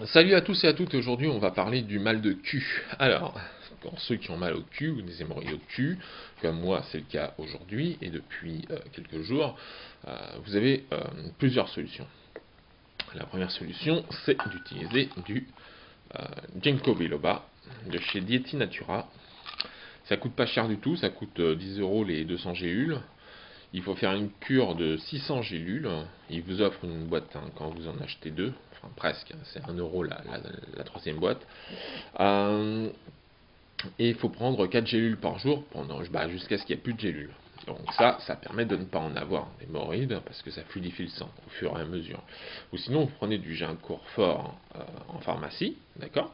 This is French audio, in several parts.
Salut à tous et à toutes, aujourd'hui on va parler du mal de cul. Alors, pour ceux qui ont mal au cul ou des hémorroïdes au cul, comme moi c'est le cas aujourd'hui et depuis quelques jours, vous avez plusieurs solutions. La première solution c'est d'utiliser du Ginkgo biloba de chez Dieti Natura. Ça coûte pas cher du tout, ça coûte 10 euros les 200 gélules. Il faut faire une cure de 600 gélules. Il vous offre une boîte quand vous en achetez deux. Enfin, presque. C'est 1 euro la troisième boîte. Euh, et il faut prendre 4 gélules par jour jusqu'à ce qu'il n'y ait plus de gélules. Donc ça permet de ne pas en avoir d'hémorroïdes parce que ça fluidifie le sang au fur et à mesure. Ou sinon, vous prenez du gincourt fort en pharmacie, d'accord,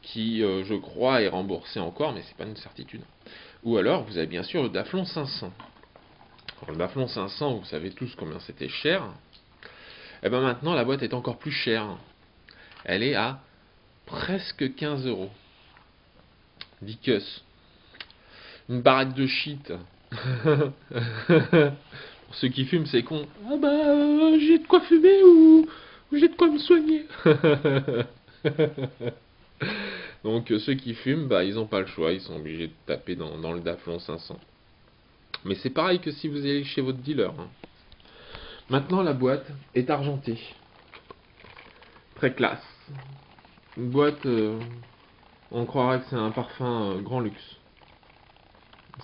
qui, je crois, est remboursé encore, mais c'est pas une certitude. Ou alors, vous avez bien sûr le Daflon 500. Alors, le Daflon 500, vous savez tous combien c'était cher. Et bien maintenant, la boîte est encore plus chère. Elle est à presque 15 euros. Dicus. Une baraque de shit. Pour ceux qui fument, c'est con. Ah bah, j'ai de quoi fumer ou j'ai de quoi me soigner. Donc ceux qui fument, bah ils n'ont pas le choix, ils sont obligés de taper dans le Daflon 500. Mais c'est pareil que si vous allez chez votre dealer, hein. Maintenant la boîte est argentée. Très classe. Une boîte, on croirait que c'est un parfum grand luxe.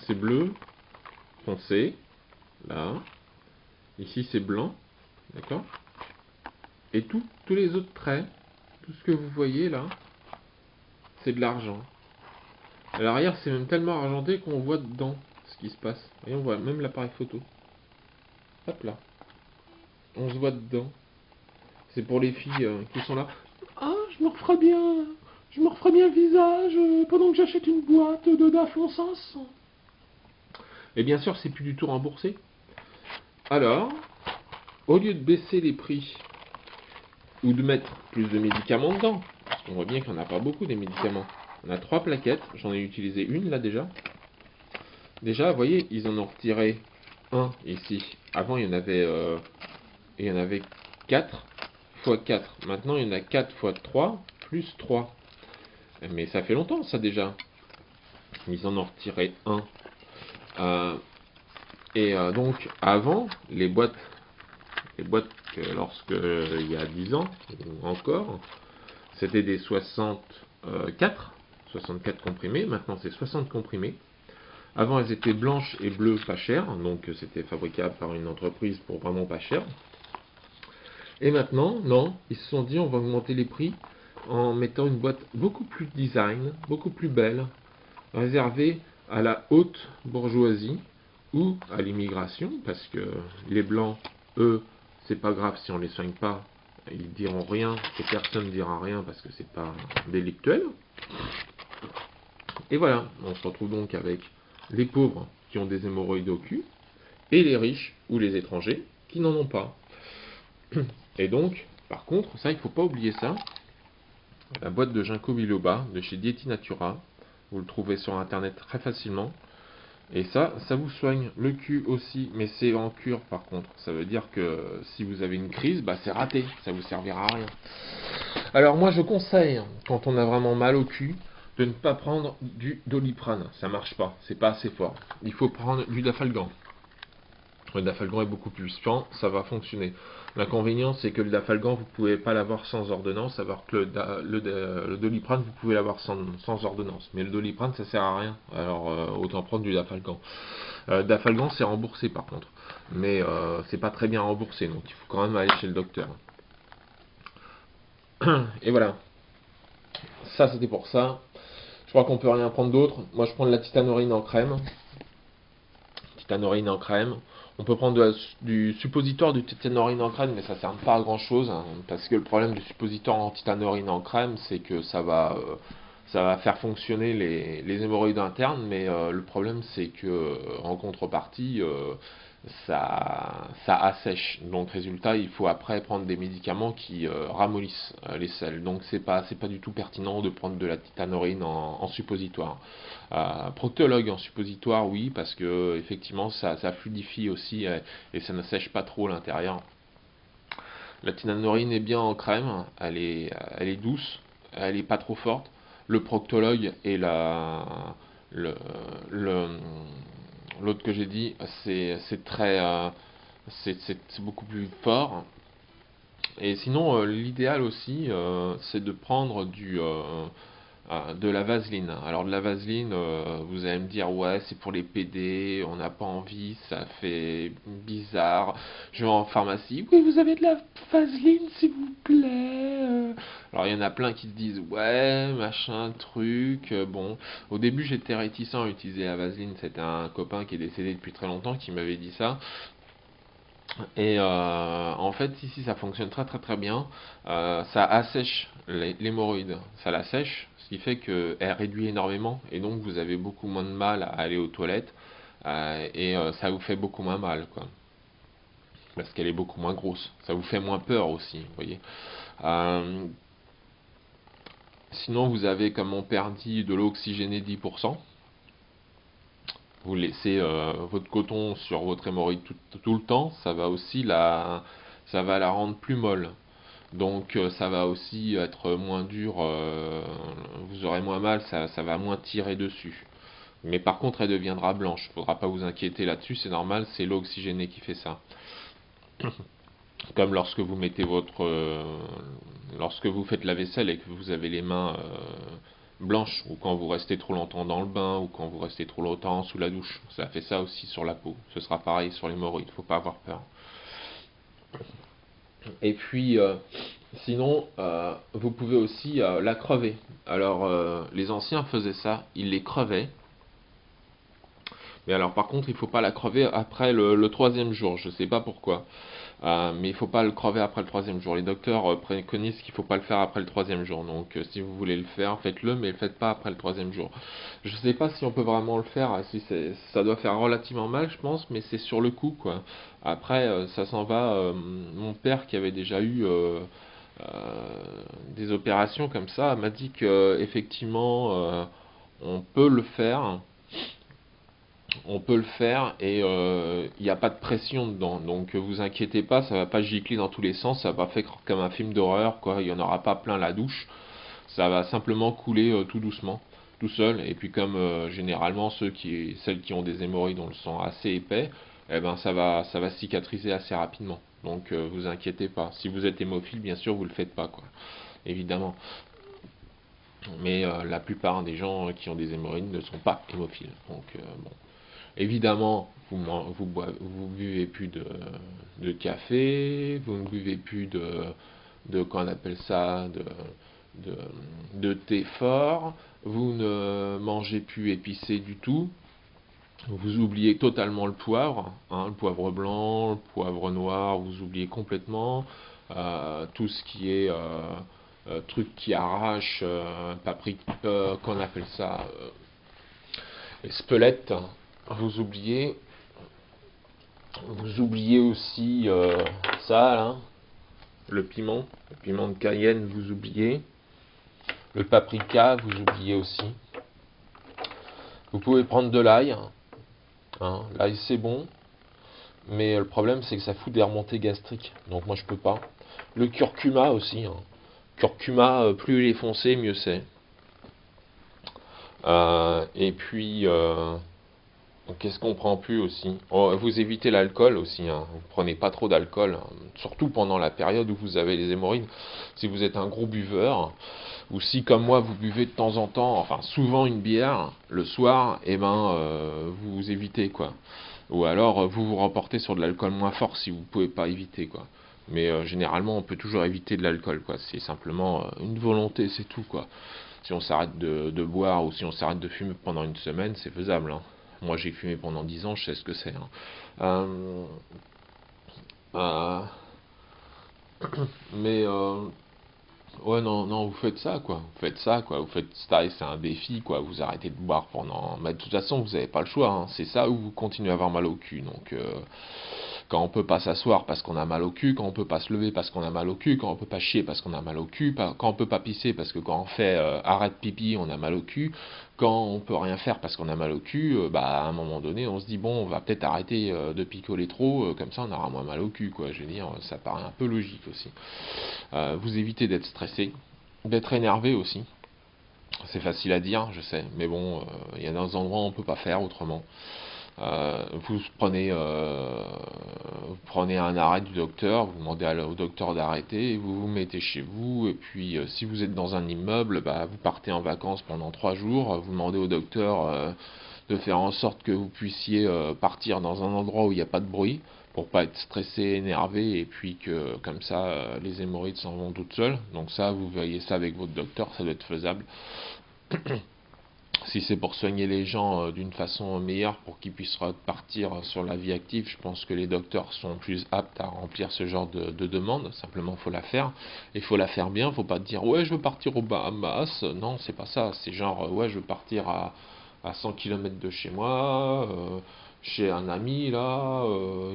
C'est bleu, foncé, là. Ici c'est blanc, d'accord. Et tous les autres traits, tout ce que vous voyez là, c'est de l'argent. À l'arrière, c'est même tellement argenté qu'on voit dedans ce qui se passe. Et on voit même l'appareil photo. Hop là. On se voit dedans. C'est pour les filles qui sont là. Ah, je me referai bien le visage pendant que j'achète une boîte de Daflon 500. Et bien sûr, c'est plus du tout remboursé. Alors, au lieu de baisser les prix ou de mettre plus de médicaments dedans, parce qu'on voit bien qu'il n'y en a pas beaucoup des médicaments. On a 3 plaquettes, j'en ai utilisé une là déjà. Déjà, vous voyez, ils en ont retiré un ici. Avant, il y en avait 4 fois 4. Maintenant, il y en a 4 fois 3 plus 3. Mais ça fait longtemps ça déjà. Ils en ont retiré un. Donc, avant, les boîtes que lorsque il y a 10 ans, ou encore, c'était des 64 comprimés. Maintenant, c'est 60 comprimés. Avant, elles étaient blanches et bleues, pas chères, donc c'était fabricable par une entreprise pour vraiment pas cher. Et maintenant, non, ils se sont dit on va augmenter les prix en mettant une boîte beaucoup plus design, beaucoup plus belle, réservée à la haute bourgeoisie ou à l'immigration, parce que les blancs, eux, c'est pas grave si on les soigne pas, ils diront rien et personne ne dira rien parce que c'est pas délictuel. Et voilà, on se retrouve donc avec les pauvres qui ont des hémorroïdes au cul et les riches ou les étrangers qui n'en ont pas. Et donc, par contre, ça, il ne faut pas oublier ça, la boîte de ginkgo biloba de chez Dieti Natura, vous le trouvez sur internet très facilement. Et ça vous soigne le cul aussi, mais c'est en cure par contre. Ça veut dire que si vous avez une crise, bah c'est raté, ça vous servira à rien. Alors moi je conseille, quand on a vraiment mal au cul, de ne pas prendre du Doliprane. Ça marche pas, c'est pas assez fort. Il faut prendre du Dafalgan. Le Dafalgan est beaucoup plus puissant, ça va fonctionner. L'inconvénient, c'est que le Dafalgan, vous pouvez pas l'avoir sans ordonnance, alors que le Doliprane, vous pouvez l'avoir sans ordonnance. Mais le Doliprane, ça sert à rien. Alors, autant prendre du Dafalgan. Dafalgan, c'est remboursé par contre. Mais c'est pas très bien remboursé, donc il faut quand même aller chez le docteur. Et voilà. Ça, c'était pour ça. Je crois qu'on peut rien prendre d'autre. Moi, je prends de la titanorine en crème. Titanorine en crème. On peut prendre du suppositoire du titanorine en crème, mais ça ne sert pas à grand chose, hein, parce que le problème du suppositoire en titanorine en crème, c'est que ça va faire fonctionner les hémorroïdes internes, mais le problème c'est que en contrepartie, ça assèche. Donc résultat, il faut après prendre des médicaments qui ramollissent les selles. Donc c'est pas du tout pertinent de prendre de la titanorine en suppositoire. Proctologue en suppositoire, oui, parce que effectivement ça fluidifie aussi et ça ne sèche pas trop l'intérieur. La tinanorine est bien en crème, elle est douce, elle est pas trop forte. Le proctologue et le, le- l'autre que j'ai dit, c'est très, c'est beaucoup plus fort. Et sinon, l'idéal aussi, c'est de prendre de la vaseline. Alors de la vaseline, vous allez me dire ouais c'est pour les PD, on n'a pas envie, ça fait bizarre. Je vais en pharmacie, oui vous avez de la vaseline s'il vous plaît. Alors il y en a plein qui se disent ouais machin truc. Bon, au début j'étais réticent à utiliser la vaseline, c'était un copain qui est décédé depuis très longtemps qui m'avait dit ça. Et en fait, ici, ça fonctionne très très très bien. Ça assèche l'hémorroïde, ça la sèche, ce qui fait qu'elle réduit énormément, et donc vous avez beaucoup moins de mal à aller aux toilettes, ça vous fait beaucoup moins mal, quoi. Parce qu'elle est beaucoup moins grosse. Ça vous fait moins peur aussi, vous voyez. Euh, Sinon, vous avez, comme mon père dit, de l'eau oxygénée 10%. Vous laissez votre coton sur votre hémorroïde tout le temps, ça va la rendre plus molle. Donc ça va aussi être moins dur, vous aurez moins mal, ça va moins tirer dessus. Mais par contre, elle deviendra blanche. Il ne faudra pas vous inquiéter là-dessus, c'est normal, c'est l'eau oxygénée qui fait ça. Comme lorsque vous faites la vaisselle et que vous avez les mains blanches, ou quand vous restez trop longtemps dans le bain, ou quand vous restez trop longtemps sous la douche. Ça fait ça aussi sur la peau. Ce sera pareil sur l'hémorroïde, il ne faut pas avoir peur. Et puis, sinon, vous pouvez aussi la crever. Alors, les anciens faisaient ça, ils les crevaient. Mais alors, par contre, il ne faut pas la crever après le troisième jour. Je ne sais pas pourquoi. Mais il ne faut pas le crever après le troisième jour. Les docteurs préconisent qu'il ne faut pas le faire après le troisième jour. Donc, si vous voulez le faire, faites-le, mais ne le faites pas après le troisième jour. Je ne sais pas si on peut vraiment le faire. Si ça doit faire relativement mal, je pense, mais c'est sur le coup, quoi. Après, ça s'en va. Mon père, qui avait déjà eu des opérations comme ça, m'a dit que effectivement, on peut le faire. On peut le faire et il n'y a pas de pression dedans. Donc vous inquiétez pas, ça va pas gicler dans tous les sens, ça va pas faire comme un film d'horreur, quoi. Il n'y en aura pas plein la douche. Ça va simplement couler tout doucement, tout seul. Et puis comme généralement celles qui ont des hémorroïdes ont le sang assez épais, eh ben ça va cicatriser assez rapidement. Donc vous inquiétez pas. Si vous êtes hémophile, bien sûr, vous le faites pas, quoi. Évidemment. Mais la plupart des gens qui ont des hémorroïdes ne sont pas hémophiles. Donc bon. Évidemment, vous buvez plus de café, vous ne buvez plus qu'on appelle ça, de, de thé fort, vous ne mangez plus épicé du tout, vous oubliez totalement le poivre, hein, le poivre blanc, le poivre noir, vous oubliez complètement tout ce qui est truc qui arrache, paprika, qu'on appelle ça, espelette, vous oubliez. Vous oubliez aussi ça, là, le piment de Cayenne, vous oubliez. Le paprika, vous oubliez aussi. Vous pouvez prendre de l'ail. Hein. L'ail, c'est bon. Mais le problème, c'est que ça fout des remontées gastriques. Donc moi, je peux pas. Le curcuma aussi. Hein. Curcuma, plus il est foncé, mieux c'est. Et puis, qu'est-ce qu'on prend plus aussi? Oh, vous évitez l'alcool aussi, hein. Vous prenez pas trop d'alcool, hein. Surtout pendant la période où vous avez les hémorroïdes. Si vous êtes un gros buveur, ou si comme moi vous buvez de temps en temps, enfin souvent une bière le soir, et ben vous évitez, quoi. Ou alors vous vous remportez sur de l'alcool moins fort si vous pouvez pas éviter, quoi. Mais généralement on peut toujours éviter de l'alcool, quoi. C'est simplement une volonté, c'est tout, quoi. Si on s'arrête de boire ou si on s'arrête de fumer pendant une semaine, c'est faisable, hein. Moi j'ai fumé pendant 10 ans, je sais ce que c'est, hein. Euh, euh, mais ouais, non, non, vous faites ça, quoi. Vous faites ça, quoi. Vous faites ça, et c'est un défi, quoi. Vous arrêtez de boire pendant. Mais de toute façon, vous n'avez pas le choix, hein. C'est ça ou vous continuez à avoir mal au cul. Donc, quand on peut pas s'asseoir parce qu'on a mal au cul, quand on peut pas se lever parce qu'on a mal au cul, quand on peut pas chier parce qu'on a mal au cul, quand on peut pas pisser parce que quand on fait arrête pipi, on a mal au cul, quand on peut rien faire parce qu'on a mal au cul, bah à un moment donné, on se dit bon, on va peut-être arrêter de picoler trop, comme ça on aura moins mal au cul, quoi. Je veux dire, ça paraît un peu logique aussi. Vous évitez d'être stressé, d'être énervé aussi. C'est facile à dire, je sais, mais bon, il y a des endroits où on peut pas faire autrement. Vous prenez un arrêt du docteur, vous demandez au docteur d'arrêter, et vous vous mettez chez vous, et puis si vous êtes dans un immeuble, bah, vous partez en vacances pendant 3 jours, vous demandez au docteur de faire en sorte que vous puissiez partir dans un endroit où il n'y a pas de bruit, pour pas être stressé, énervé, et puis que comme ça les hémorroïdes s'en vont toutes seules. Donc ça, vous voyez ça avec votre docteur, ça doit être faisable. Si c'est pour soigner les gens d'une façon meilleure pour qu'ils puissent repartir sur la vie active, je pense que les docteurs sont plus aptes à remplir ce genre de demande. Simplement, il faut la faire. Et il faut la faire bien. Faut pas dire ouais, je veux partir aux Bahamas. Non, c'est pas ça. C'est genre ouais, je veux partir à 100 km de chez moi, chez un ami là,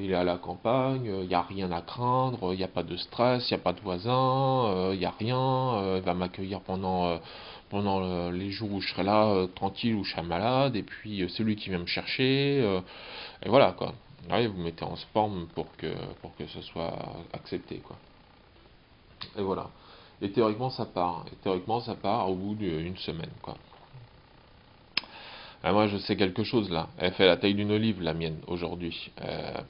il est à la campagne, il n'y a rien à craindre, il n'y a pas de stress, il n'y a pas de voisins, il n'y a rien, il va m'accueillir pendant les jours où je serai là, tranquille, où je serai malade, et puis c'est lui qui vient me chercher, et voilà quoi. Ouais, vous mettez en forme pour que ce soit accepté quoi. Et voilà. Et théoriquement ça part. Et théoriquement ça part au bout d'une semaine quoi. Ah, moi je sais quelque chose là. Elle fait la taille d'une olive la mienne aujourd'hui.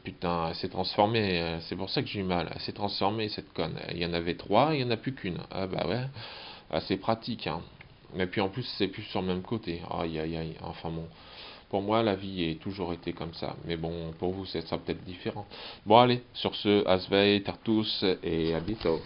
Putain, elle s'est transformée. C'est pour ça que j'ai eu mal. Elle s'est transformée cette conne. Il y en avait trois, il y en a plus qu'une. Ah bah ouais. Ah, c'est pratique hein. Et puis en plus, c'est plus sur le même côté. Aïe aïe aïe. Enfin bon. Pour moi, la vie a toujours été comme ça. Mais bon, pour vous, ça sera peut-être différent. Bon, allez. Sur ce, Asvei, Tartus et à bientôt.